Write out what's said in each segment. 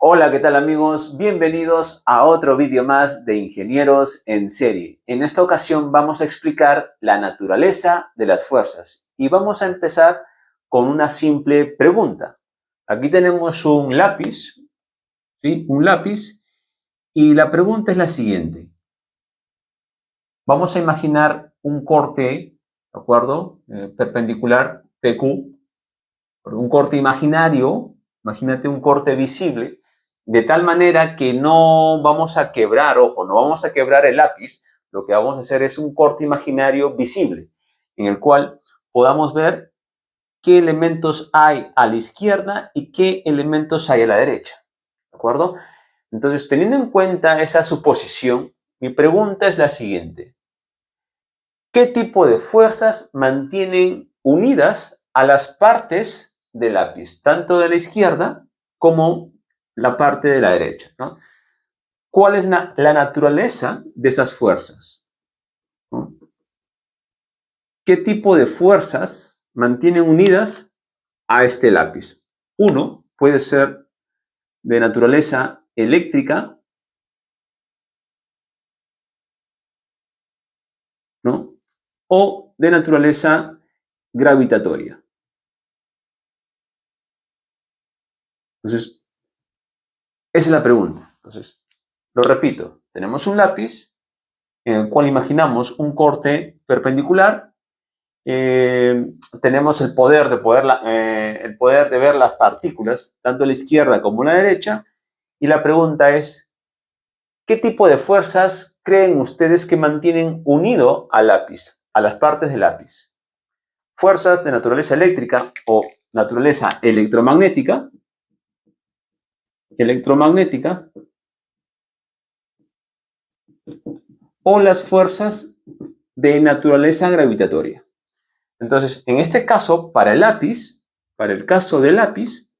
Hola, ¿qué tal amigos? Bienvenidos a otro vídeo más de Ingenieros en Serie. En esta ocasión vamos a explicar la naturaleza de las fuerzas y vamos a empezar con una simple pregunta. Aquí tenemos un lápiz, ¿sí? Un lápiz, y la pregunta es la siguiente. Vamos a imaginar un corte, ¿de acuerdo? Perpendicular PQ, un corte imaginario, imagínate un corte visible, de tal manera que no vamos a quebrar, ojo, no vamos a quebrar el lápiz, lo que vamos a hacer es un corte imaginario visible, en el cual podamos ver qué elementos hay a la izquierda y qué elementos hay a la derecha, ¿de acuerdo? Entonces, teniendo en cuenta esa suposición, mi pregunta es la siguiente. ¿Qué tipo de fuerzas mantienen unidas a las partes del lápiz, tanto de la izquierda como la parte de la derecha, ¿no? ¿Cuál es la naturaleza de esas fuerzas? ¿No? ¿Qué tipo de fuerzas mantienen unidas a este lápiz? Uno puede ser de naturaleza eléctrica, ¿no? O de naturaleza gravitatoria. Entonces, esa es la pregunta. Entonces, lo repito, tenemos un lápiz en el cual imaginamos un corte perpendicular. Tenemos el poder de ver las partículas, tanto a la izquierda como a la derecha. Y la pregunta es, ¿qué tipo de fuerzas creen ustedes que mantienen unido al lápiz, a las partes del lápiz? ¿Fuerzas de naturaleza eléctrica o naturaleza electromagnética? ¿O las fuerzas de naturaleza gravitatoria? Entonces, en este caso, para el caso del lápiz,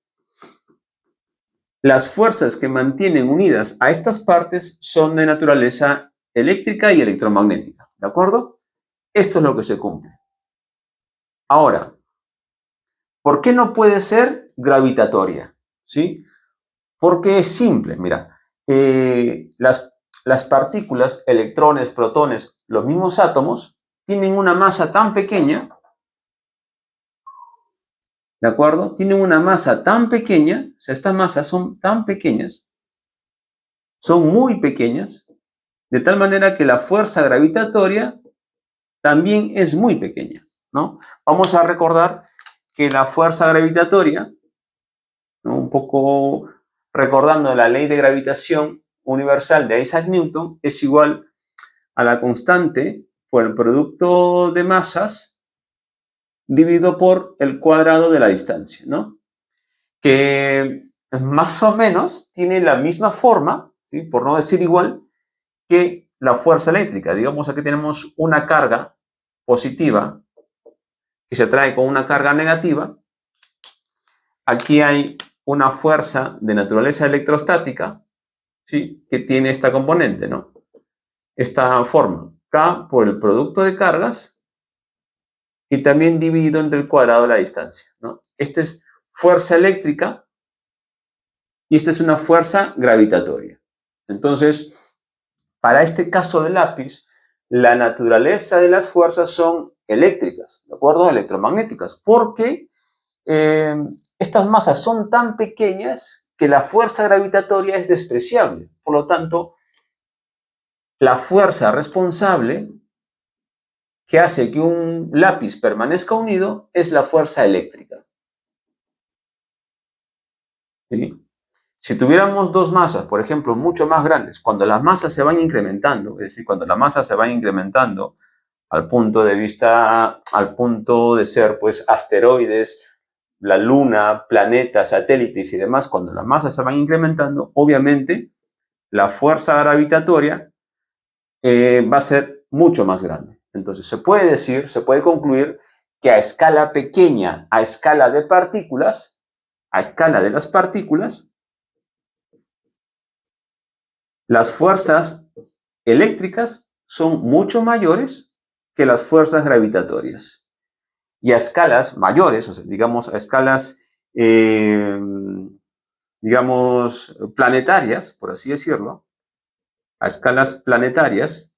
las fuerzas que mantienen unidas a estas partes son de naturaleza eléctrica y electromagnética, ¿de acuerdo? Esto es lo que se cumple. Ahora, ¿por qué no puede ser gravitatoria? ¿Sí? Porque es simple, mira, las partículas, electrones, protones, los mismos átomos, tienen una masa tan pequeña, ¿de acuerdo? Tienen una masa tan pequeña, o sea, estas masas son tan pequeñas, son muy pequeñas, de tal manera que la fuerza gravitatoria también es muy pequeña, ¿no? Vamos a recordar que la fuerza gravitatoria, ¿no? Un poco recordando la ley de gravitación universal de Isaac Newton, es igual a la constante por el producto de masas dividido por el cuadrado de la distancia, ¿no? Que más o menos tiene la misma forma, ¿sí? Por no decir igual, que la fuerza eléctrica. Digamos, aquí tenemos una carga positiva que se atrae con una carga negativa. Aquí hay una fuerza de naturaleza electrostática, ¿sí? Que tiene esta componente, ¿no? Esta forma, K por el producto de cargas y también dividido entre el cuadrado de la distancia, ¿no? Esta es fuerza eléctrica y esta es una fuerza gravitatoria. Entonces, para este caso del lápiz, la naturaleza de las fuerzas son eléctricas, ¿de acuerdo? Electromagnéticas, porque estas masas son tan pequeñas que la fuerza gravitatoria es despreciable. Por lo tanto, la fuerza responsable que hace que un lápiz permanezca unido es la fuerza eléctrica. ¿Sí? Si tuviéramos dos masas, por ejemplo, mucho más grandes, cuando las masas se van incrementando, es decir, cuando la masa se va incrementando al punto de ser, pues, asteroides, la Luna, planetas, satélites y demás, cuando las masas se van incrementando, obviamente, la fuerza gravitatoria va a ser mucho más grande. Entonces, se puede concluir que a escala pequeña, a escala de partículas, a escala de las partículas, las fuerzas eléctricas son mucho mayores que las fuerzas gravitatorias. Y a escalas mayores, o sea, digamos a escalas digamos, planetarias, por así decirlo, a escalas planetarias,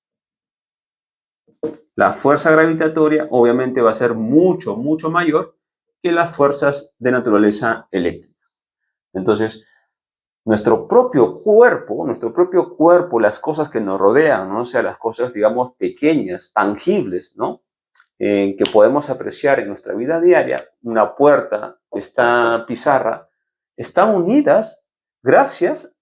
la fuerza gravitatoria obviamente va a ser mucho, mucho mayor que las fuerzas de naturaleza eléctrica. Entonces, nuestro propio cuerpo, las cosas que nos rodean, ¿no? O sea, las cosas, digamos, pequeñas, tangibles, ¿no? Que podemos apreciar en nuestra vida diaria, una puerta, esta pizarra, están unidas gracias,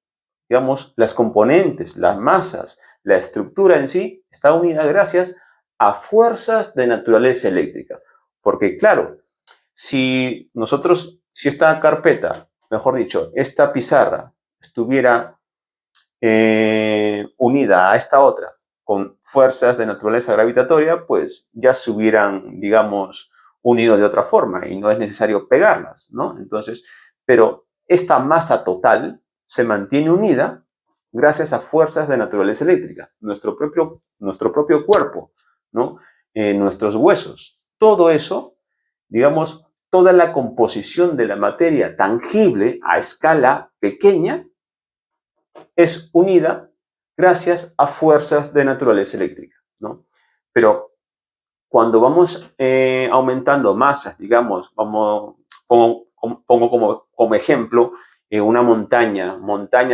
digamos, las componentes, las masas, la estructura en sí, está unida gracias a fuerzas de naturaleza eléctrica. Porque claro, si esta carpeta, mejor dicho, esta pizarra estuviera unida a esta otra con fuerzas de naturaleza gravitatoria, pues ya se hubieran, digamos, unido de otra forma y no es necesario pegarlas, ¿no? Entonces, pero esta masa total se mantiene unida gracias a fuerzas de naturaleza eléctrica, nuestro propio cuerpo, ¿no? Nuestros huesos, todo eso, digamos, toda la composición de la materia tangible a escala pequeña es unida gracias a fuerzas de naturaleza eléctrica, ¿no? Pero cuando vamos aumentando masas, digamos, pongo como ejemplo una montaña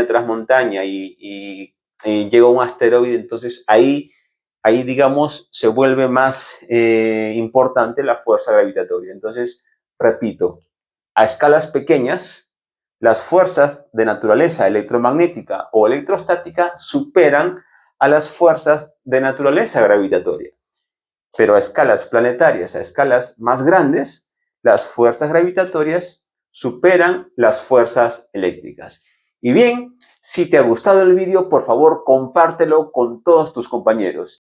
tras montaña y llega un asteroide, entonces ahí, digamos, se vuelve más importante la fuerza gravitatoria. Entonces, repito, a escalas pequeñas, las fuerzas de naturaleza electromagnética o electrostática superan a las fuerzas de naturaleza gravitatoria. Pero a escalas planetarias, a escalas más grandes, las fuerzas gravitatorias superan las fuerzas eléctricas. Y bien, si te ha gustado el vídeo, por favor, compártelo con todos tus compañeros.